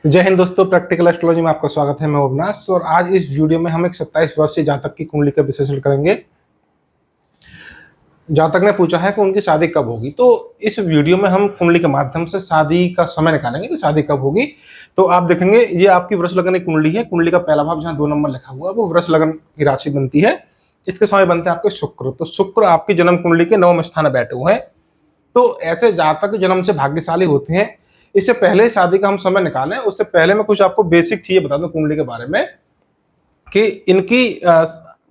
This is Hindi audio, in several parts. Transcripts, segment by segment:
जय हिंद दोस्तों, प्रैक्टिकल एस्ट्रोलॉजी में आपका स्वागत है। मैं अविनाश और आज इस वीडियो में हम एक 27 वर्षीय जातक की कुंडली का विश्लेषण करेंगे। जातक ने पूछा है कि उनकी शादी कब होगी, तो इस वीडियो में हम कुंडली के माध्यम से शादी का समय निकालेंगे कि शादी कब होगी। तो आप देखेंगे ये आपकी वृष लगन की कुंडली है। कुंडली का पहला भाव जहाँ 2 नंबर लिखा हुआ है वो वृष लगन की राशि बनती है। इसके समय बनते हैं आपके शुक्र। तो शुक्र आपकी जन्म कुंडली के 9वें स्थान में बैठे हुए हैं। तो ऐसे जातक जन्म से भाग्यशाली होते हैं। इससे पहले शादी का हम समय निकालें, उससे पहले मैं कुछ आपको बेसिक चीजें बता दूं कुंडली के बारे में कि इनकी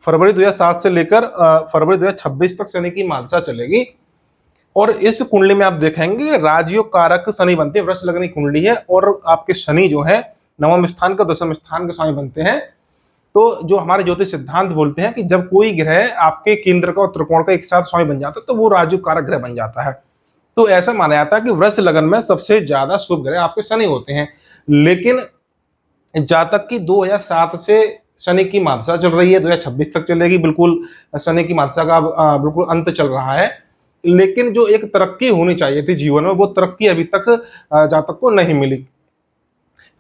फरवरी 2007 से लेकर फरवरी 2026 तक शनि की मादशा चलेगी। और इस कुंडली में आप देखेंगे राजयोग कारक शनि बनते हैं। वृष लगन की कुंडली है और आपके शनि जो है 9वें स्थान का 10वें स्थान के स्वामी बनते हैं। तो जो हमारे ज्योतिष सिद्धांत बोलते हैं कि जब कोई ग्रह आपके केंद्र का और त्रिकोण का एक साथ स्वामी बन जाता है तो वो राजयोग कारक ग्रह बन जाता है। तो ऐसा माना जाता है कि वृष लगन में सबसे ज्यादा शुभ ग्रह आपके शनि होते हैं। लेकिन जातक की 2007 से शनि की मादशा चल रही है, 2026 तक चलेगी। बिल्कुल शनि की मादशा का बिल्कुल अंत चल रहा है। लेकिन जो एक तरक्की होनी चाहिए थी जीवन में, वो तरक्की अभी तक जातक को नहीं मिली।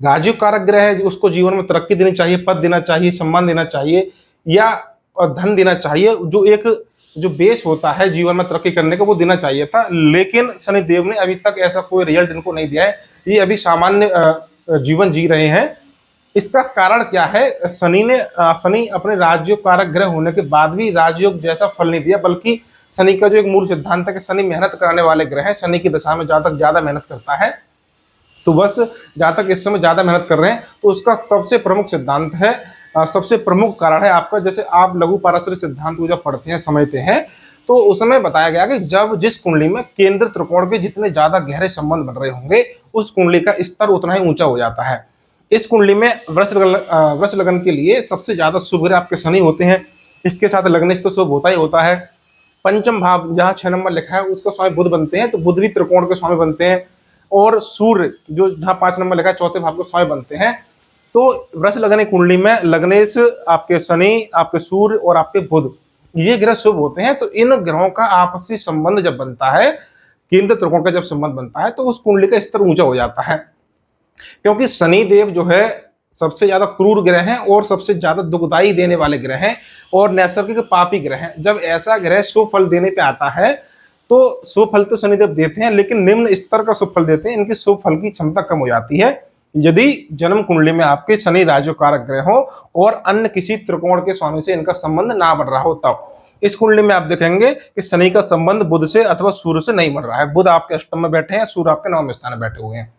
राजयोग कारक ग्रह है, उसको जीवन में तरक्की देनी चाहिए, पद देना चाहिए, सम्मान देना चाहिए या धन देना चाहिए। जो एक जो बेस होता है जीवन में तरक्की करने का, वो देना चाहिए था। लेकिन शनिदेव ने अभी तक ऐसा कोई रिजल्ट इनको नहीं दिया है। ये अभी सामान्य जीवन जी रहे हैं। इसका कारण क्या है? शनि अपने राजयोग कारक ग्रह होने के बाद भी राजयोग जैसा फल नहीं दिया, बल्कि शनि का जो एक मूल सिद्धांत है कि शनि मेहनत कराने वाले ग्रह है। शनि की दशा में जातक ज्यादा मेहनत करता है। तो बस जातक इस समय ज्यादा मेहनत कर रहे हैं, तो उसका सबसे प्रमुख सिद्धांत है, सबसे प्रमुख कारण है आपका, जैसे आप लघु पारस्परिक सिद्धांत को जब पढ़ते हैं समझते हैं तो उसमें बताया गया कि जब जिस कुंडली में केंद्र त्रिकोण के जितने ज्यादा गहरे संबंध बन रहे होंगे उस कुंडली का स्तर उतना ही ऊंचा हो जाता है। इस कुंडली में वृष लगन के लिए सबसे ज्यादा शुभ ग्रह आपके शनि होते हैं। इसके साथ लग्नेश तो शुभ होता ही होता है। पंचम भाव जहाँ 6 नंबर लिखा है उसका स्वामी बुध बनते हैं, तो बुध भी त्रिकोण के स्वामी बनते हैं। और सूर्य जो जहाँ 5 नंबर लिखा है चौथे भाव के स्वामी बनते हैं। तो वृष लगन की कुंडली में लग्नेश, आपके शनि, आपके सूर्य और आपके बुध, ये ग्रह शुभ होते हैं। तो इन ग्रहों का आपसी संबंध जब बनता है, केंद्र त्रिकोण का जब संबंध बनता है, तो उस कुंडली का स्तर ऊंचा हो जाता है। क्योंकि शनि देव जो है सबसे ज्यादा क्रूर ग्रह हैं और सबसे ज्यादा दुखदाई देने वाले ग्रह हैं और नैसर्गिक पापी ग्रह हैं। जब ऐसा ग्रह शुभ फल देने पे आता है तो शुभ फल तो शनिदेव देते हैं, लेकिन निम्न स्तर का शुभ फल देते हैं। इनके शुभ फल की क्षमता कम हो जाती है यदि जन्म कुंडली में आपके शनि राजयोग कारक ग्रह हो और अन्य किसी त्रिकोण के स्वामी से इनका संबंध ना बन रहा हो। तब इस कुंडली में आप देखेंगे कि शनि का संबंध बुध से अथवा सूर्य से नहीं बन रहा है। बुध आपके अष्टम में बैठे हैं, सूर्य आपके 9वें स्थान में बैठे हुए हैं।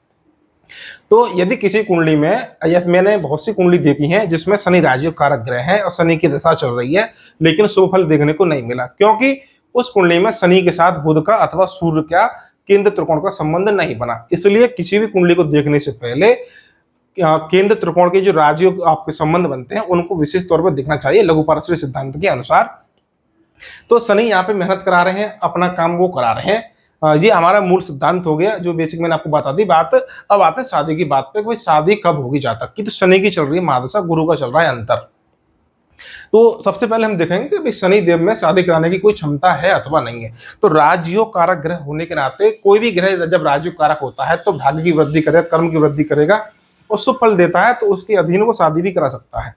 तो यदि किसी कुंडली में, या मैंने बहुत सी कुंडली देखी है जिसमें शनि राजयोग कारक ग्रह है और शनि की दशा चल रही है, लेकिन शुभ फल देखने को नहीं मिला, क्योंकि उस कुंडली में शनि के साथ बुध का अथवा सूर्य का केंद्र त्रिकोण का संबंध नहीं बना। इसलिए किसी भी कुंडली को देखने से पहले केंद्र त्रिकोण के जो राजयोग आपके संबंध बनते हैं उनको विशेष तौर पर देखना चाहिए लघु पारस्परिक सिद्धांत के अनुसार। तो शनि यहाँ पे मेहनत करा रहे हैं, अपना काम वो करा रहे हैं। ये हमारा मूल सिद्धांत हो गया, जो बेसिक मैंने आपको बता दी बात। अब आते हैं शादी की बात पे, कोई शादी कब होगी जातक की। तो शनि की चल रही है मादशा, गुरु का चल रहा है अंतर। तो सबसे पहले हम देखेंगे कि शनि देव में शादी कराने की कोई क्षमता है अथवा नहीं है। तो राजयोग कारक ग्रह होने के नाते कोई भी ग्रह जब राजयोग कारक होता है तो भाग्य की वृद्धि करेगा, कर्म की वृद्धि करेगा और शुभ फल देता है, तो उसके अधीन वो शादी भी करा सकता है।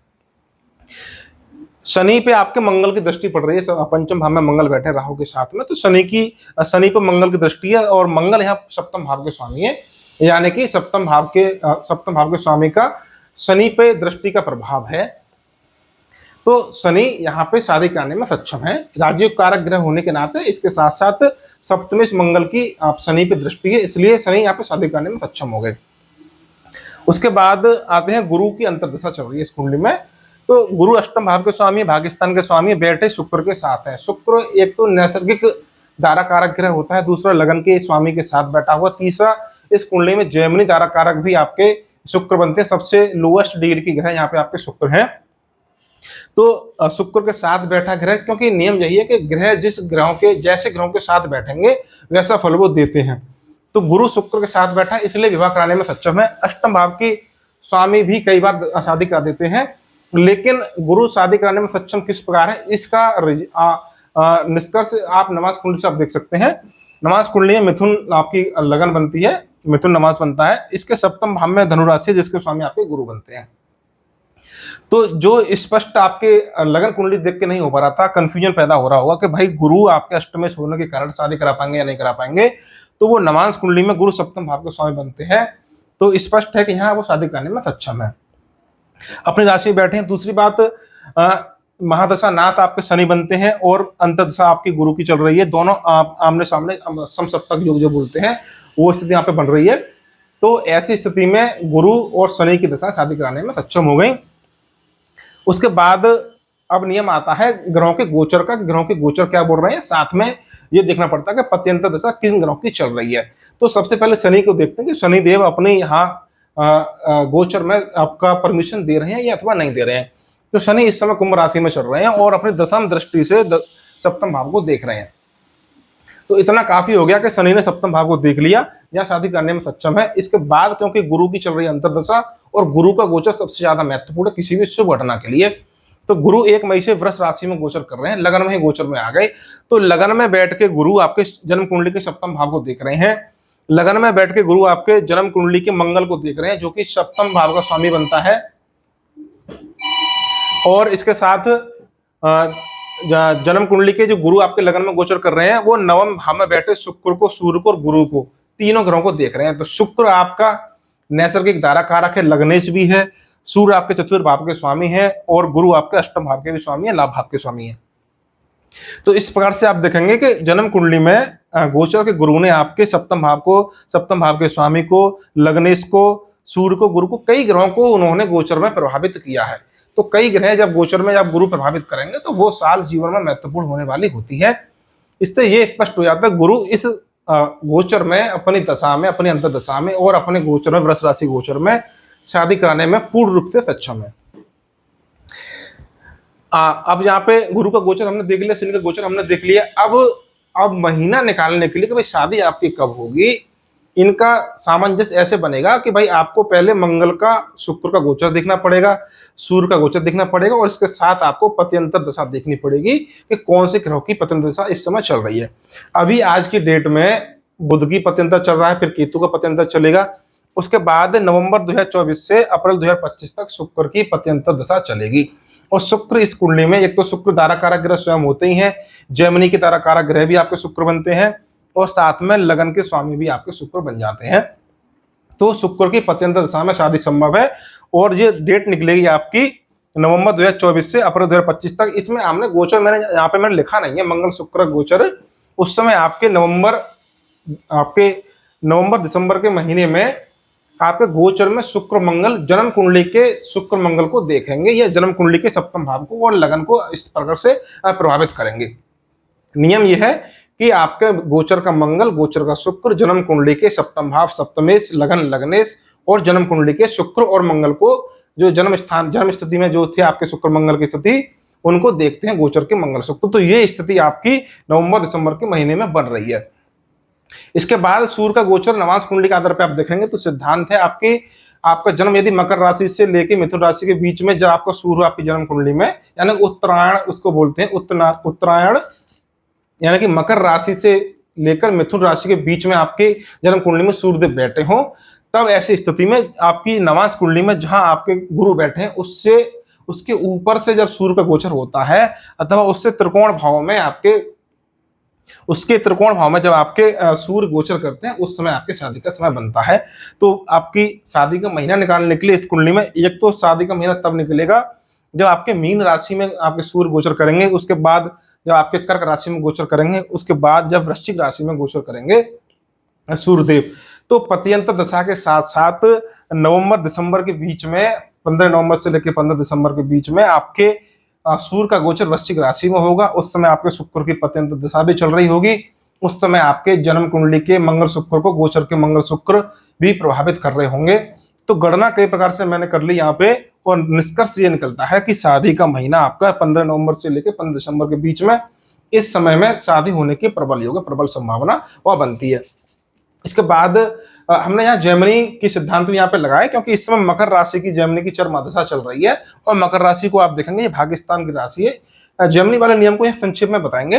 शनि पे आपके मंगल की दृष्टि पड़ रही है, पंचम भाव में मंगल बैठे राहु के साथ में। तो शनि पे मंगल की दृष्टि है और मंगल यहाँ सप्तम भाव के स्वामी है, यानी कि सप्तम भाव के स्वामी का शनि पे दृष्टि का प्रभाव है। तो शनि यहाँ पे शादी कराने में सक्षम है, राजयोग कारक ग्रह होने के नाते। इसके साथ साथ सप्तमेश मंगल की आप शनि पे दृष्टि है, इसलिए शनि यहाँ पे शादी कराने में सक्षम हो गए। उसके बाद आते हैं गुरु की अंतर्दशा चल रही है इस कुंडली में। तो गुरु अष्टम भाव के स्वामी, भाग्यस्थान के स्वामी, बैठे शुक्र के साथ है। शुक्र एक तो नैसर्गिक दारा कारक ग्रह होता है, दूसरा लगन के स्वामी के साथ बैठा हुआ, तीसरा इस कुंडली में जैमिनी दारा कारक भी आपके शुक्र बनते हैं। सबसे लोएस्ट डिग्री की ग्रह यहाँ पे आपके शुक्र हैं। तो शुक्र के साथ बैठा ग्रह, क्योंकि नियम यही है कि ग्रह जैसे ग्रहों के साथ बैठेंगे वैसा फल वो देते हैं। तो गुरु शुक्र के साथ बैठा, इसलिए विवाह कराने में सक्षम है। अष्टम भाव की स्वामी भी कई बार शादी करा देते हैं, लेकिन गुरु शादी कराने में सक्षम किस प्रकार है, इसका निष्कर्ष आप नमाज कुंडली से आप देख सकते हैं। नमाज कुंडली में मिथुन आपकी लगन बनती है मिथुन नवांश बनता है, इसके सप्तम भाव में धनु राशि है जिसके स्वामी आपके गुरु बनते हैं। तो जो स्पष्ट आपके लगन कुंडली देख के नहीं हो पा रहा था, कंफ्यूजन पैदा हो रहा होगा कि भाई गुरु आपके अष्टमेश होने के कारण शादी करा पाएंगे या नहीं करा पाएंगे, तो वो नवांश कुंडली में गुरु सप्तम भाव के स्वामी बनते हैं, तो स्पष्ट है कि यहाँ वो शादी करने में सक्षम है, अपनी राशि बैठे हैं। दूसरी बात, महादशा नाथ आपके शनि बनते हैं और अंतदशा आपकी गुरु की चल रही है, दोनों आमने सामने समसप्तक योग जो बोलते हैं वो स्थिति यहाँ पे बन रही है। तो ऐसी स्थिति में गुरु और शनि की दशा शादी कराने में सक्षम हो गई। उसके बाद अब नियम आता है ग्रहों के गोचर का, ग्रहों के गोचर क्या बोल रहे हैं, साथ में ये देखना पड़ता है कि पत्यंत दशा किस ग्रहों की चल रही है। तो सबसे पहले शनि को देखते हैं कि शनि देव अपने यहाँ गोचर में आपका परमिशन दे रहे हैं या अथवा नहीं दे रहे हैं। तो शनि इस समय कुंभ राशि में चल रहे हैं और अपनी दशम दृष्टि से सप्तम भाव को देख रहे हैं। तो इतना काफी हो गया कि शनि ने सप्तम भाव को देख लिया या शादी करने में सक्षम है। इसके बाद क्योंकि गुरु की चल रही है अंतर्दशा और गुरु का गोचर सबसे ज्यादा महत्वपूर्ण है किसी भी शुभ घटना के लिए, तो गुरु 1 मई से वृष राशि में गोचर कर रहे हैं, लगन में ही गोचर में आ गए। तो लगन में बैठ के गुरु आपके जन्म कुंडली के सप्तम भाव को देख रहे हैं, लगन में बैठ के गुरु आपके जन्म कुंडली के मंगल को देख रहे हैं जो कि सप्तम भाव का स्वामी बनता है। और इसके साथ जन्म कुंडली के जो गुरु आपके लगन में गोचर कर रहे हैं वो नवम भाव में बैठे शुक्र को, सूर्य को और गुरु को, तीनों ग्रहों को देख रहे हैं। तो शुक्र आपका नैसर्गिक धारा कारक है, लग्नेश भी है, सूर्य आपके चतुर्थ भाव के स्वामी है और गुरु आपके अष्टम भाव के भी स्वामी है, लाभ भाव के स्वामी है। तो इस प्रकार से आप देखेंगे कि जन्म कुंडली में गोचर के गुरु ने आपके सप्तम भाव के स्वामी को, लग्नेश को, सूर्य को, गुरु को, कई ग्रहों को उन्होंने गोचर में प्रभावित किया है। तो कई ग्रह जब गोचर में जब गुरु प्रभावित करेंगे तो वो साल जीवन में महत्वपूर्ण होने वाली होती है। इससे ये स्पष्ट हो जाता है गुरु इस गोचर में अपनी दशा में, अपनी अंतर्दशा में और अपने गोचर में, वृष राशि गोचर में शादी कराने में पूर्ण रूप से सक्षम है। अब यहाँ पे गुरु का गोचर हमने देख लिया, शनि का गोचर हमने देख लिया। अब महीना निकालने के लिए कि भाई शादी आपकी कब होगी, इनका सामंजस्य ऐसे बनेगा कि भाई आपको पहले मंगल का, शुक्र का गोचर देखना पड़ेगा, सूर्य का गोचर देखना पड़ेगा और इसके साथ आपको पत्यंतर दशा देखनी पड़ेगी कि कौन से ग्रह की पत्यंतर दशा इस समय चल रही है। अभी आज की डेट में बुध की पत्यंतर चल रहा है, फिर केतु का पत्यंतर चलेगा, उसके बाद नवंबर 2024 से अप्रैल 2025 तक शुक्र की पत्यंतर दशा चलेगी। और शुक्र इस कुंडली में, एक तो शुक्र ताराकारक ग्रह स्वयं होते ही हैं, जेमिनी के ताराकारक ग्रह भी आपके शुक्र बनते हैं और साथ में लगन के स्वामी भी आपके शुक्र बन जाते हैं। तो शुक्र की पत्यंतर दशा में शादी संभव है और ये डेट निकलेगी आपकी नवंबर 2024 से अप्रैल 2025 तक। इसमें हमने गोचर यहाँ पे मैंने लिखा नहीं है, मंगल शुक्र गोचर उस समय आपके नवंबर दिसंबर के महीने में आपके गोचर में शुक्र मंगल जन्म कुंडली के शुक्र मंगल को देखेंगे या जन्म कुंडली के सप्तम भाव को और लगन को इस प्रकार से प्रभावित करेंगे। नियम यह है कि आपके गोचर का मंगल, गोचर का शुक्र, जन्म कुंडली के सप्तम भाव, सप्तमेश, लगन, लग्नेश और जन्म कुंडली के शुक्र और मंगल को जो जन्म स्थिति में जो थे आपके शुक्र मंगल की स्थिति, उनको देखते हैं गोचर के मंगल शुक्र। तो ये स्थिति आपकी नवंबर दिसंबर के महीने में बन रही है। इसके बाद सूर्य का गोचर नवांश कुंडली के आधार पर आप देखेंगे तो सिद्धांत है आपका जन्म यदि मकर राशि से लेके मिथुन राशि के बीच में जब आपका सूर्य आपकी जन्म कुंडली में, यानी उत्तरायण उसको बोलते हैं, उत्तरायण यानी कि मकर राशि से लेकर मिथुन राशि के बीच में आपके जन्म कुंडली में सूर्यदेव बैठे हों, तब ऐसी स्थिति में आपकी नवांश कुंडली में जहां आपके गुरु बैठे हैं उसके ऊपर से जब सूर्य का गोचर होता है अथवा उसके त्रिकोण भाव में जब आपके सूर्य गोचर करते हैं उस समय आपके शादी का समय बनता है। तो आपकी शादी का महीना निकालने के लिए इस कुंडली में एक तो शादी का महीना तब निकलेगा जब आपके मीन राशि में आपके सूर्य गोचर करेंगे, उसके बाद जब आपके कर्क राशि में गोचर करेंगे, उसके बाद जब वृश्चिक राशि में गोचर करेंगे सूर्यदेव। तो पत्यंतर दशा के साथ साथ नवंबर दिसंबर के बीच में, 15 नवंबर से लेकर 15 दिसंबर के बीच में आपके सूर्य का गोचर वृश्चिक राशि में होगा। उस समय आपके शुक्र की पत्यंतर दशा भी चल रही होगी। उस समय आपके जन्म कुंडली के मंगल शुक्र को, गोचर के मंगल शुक्र भी प्रभावित कर रहे होंगे। तो गणना कई प्रकार से मैंने कर ली यहाँ पे और निष्कर्ष ये निकलता है कि शादी का महीना आपका 15 नवंबर से लेकर 15 दिसंबर के बीच में, इस समय में शादी होने की प्रबल योग, प्रबल संभावना वह बनती है। इसके बाद हमने यहाँ जेमिनी की सिद्धांत भी यहाँ पे लगाए क्योंकि इस समय मकर राशि की जेमिनी की चरमदशा चल रही है और मकर राशि को आप देखेंगे ये भाग्यस्थान की राशि है। जेमिनी वाले नियम को यहाँ संक्षेप में बताएंगे।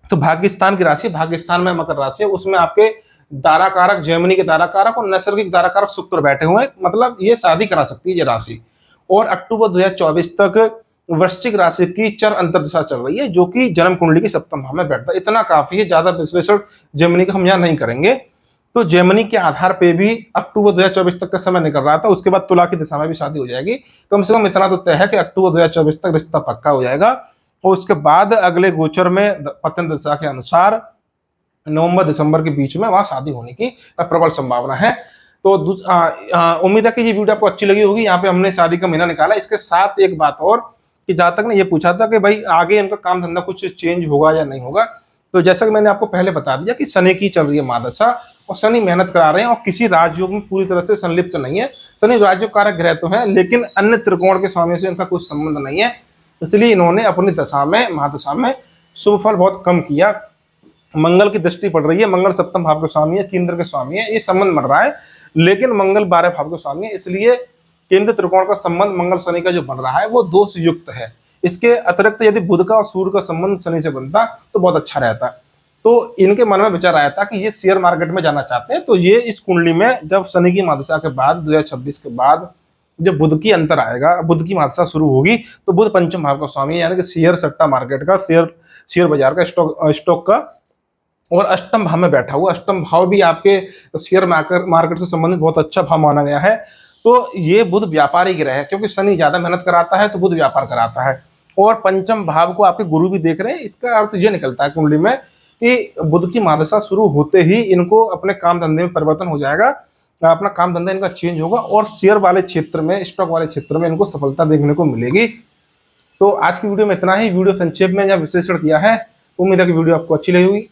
तो भाग्यस्थान की राशि, भाग्यस्थान में मकर राशि है, उसमें आपके दारा कारक, जेमिनी के दारा कारक और नैसर्गिक दारा कारक शुक्र बैठे हुए हैं, मतलब ये शादी करा सकती है ये राशि। और अक्टूबर 2024 तक वृश्चिक राशि की चर अंतर्दशा चल रही है, जो कि जन्म कुंडली के सप्तम भाव में बैठता है। इतना काफी है, ज्यादा विश्लेषण जेमिनी का हम यहाँ नहीं करेंगे। तो जेमिनी के आधार पे भी अक्टूबर 2024 तक का समय निकल रहा था, उसके बाद तुला की दिशा में भी शादी हो जाएगी। कम से कम इतना तो तय है कि अक्टूबर 2024 तक रिश्ता पक्का हो जाएगा। और उसके बाद अगले गोचर में पतन दशा के अनुसार नवंबर दिसंबर के बीच में वहां शादी होने की प्रबल संभावना है। तो उम्मीद है कि ये वीडियो आपको अच्छी लगी होगी। यहाँ पे हमने शादी का महीना निकाला। इसके साथ एक बात और कि जहां तक ने ये पूछा था कि भाई आगे इनका काम धंधा कुछ चेंज होगा या नहीं होगा, तो जैसा कि मैंने आपको पहले बता दिया कि शनि की चल रही है महादशा और शनि मेहनत करा रहे हैं और किसी राजयोग में पूरी तरह से संलिप्त नहीं है। शनि राजयोग कारक ग्रह तो है, लेकिन अन्य त्रिकोण के स्वामी से इनका कुछ संबंध नहीं है, इसलिए इन्होंने अपनी दशा में महादशा में शुभ फल बहुत कम किया। मंगल की दृष्टि पड़ रही है, मंगल सप्तम भाव के स्वामी है, केंद्र के स्वामी है, ये संबंध बन रहा है, लेकिन मंगल 12 भाव के स्वामी है, इसलिए केंद्र त्रिकोण का संबंध मंगल शनि का जो बन रहा है वो दोष युक्त है। इसके अतिरिक्त यदि बुध का और सूर्य का संबंध शनि से बनता तो बहुत अच्छा रहता। तो इनके मन में विचार आया था कि ये शेयर मार्केट में जाना चाहते हैं, तो ये इस कुंडली में जब शनि की महादशा के बाद 2026 के बाद जब बुध की अंतर आएगा, बुध की महादशा शुरू होगी, तो बुध पंचम भाव का स्वामी है, यानी कि शेयर सट्टा मार्केट का, शेयर बाजार का, स्टॉक का, और अष्टम भाव में बैठा हुआ। अष्टम भाव भी आपके शेयर मार्केट से संबंधित बहुत अच्छा भाव माना गया है। तो ये बुध व्यापारी ग्रह है, क्योंकि शनि ज्यादा मेहनत कराता है तो बुध व्यापार कराता है। और पंचम भाव को आपके गुरु भी देख रहे हैं। इसका अर्थ ये निकलता है कुंडली में कि बुध की महादशा शुरू होते ही इनको अपने काम धंधे में परिवर्तन हो जाएगा, अपना काम धंधा इनका चेंज होगा और शेयर वाले क्षेत्र में, स्टॉक वाले क्षेत्र में इनको सफलता देखने को मिलेगी। तो आज की वीडियो में इतना ही। वीडियो संक्षेप में या विश्लेषण किया है। उम्मीद है कि वीडियो आपको अच्छी लगी होगी।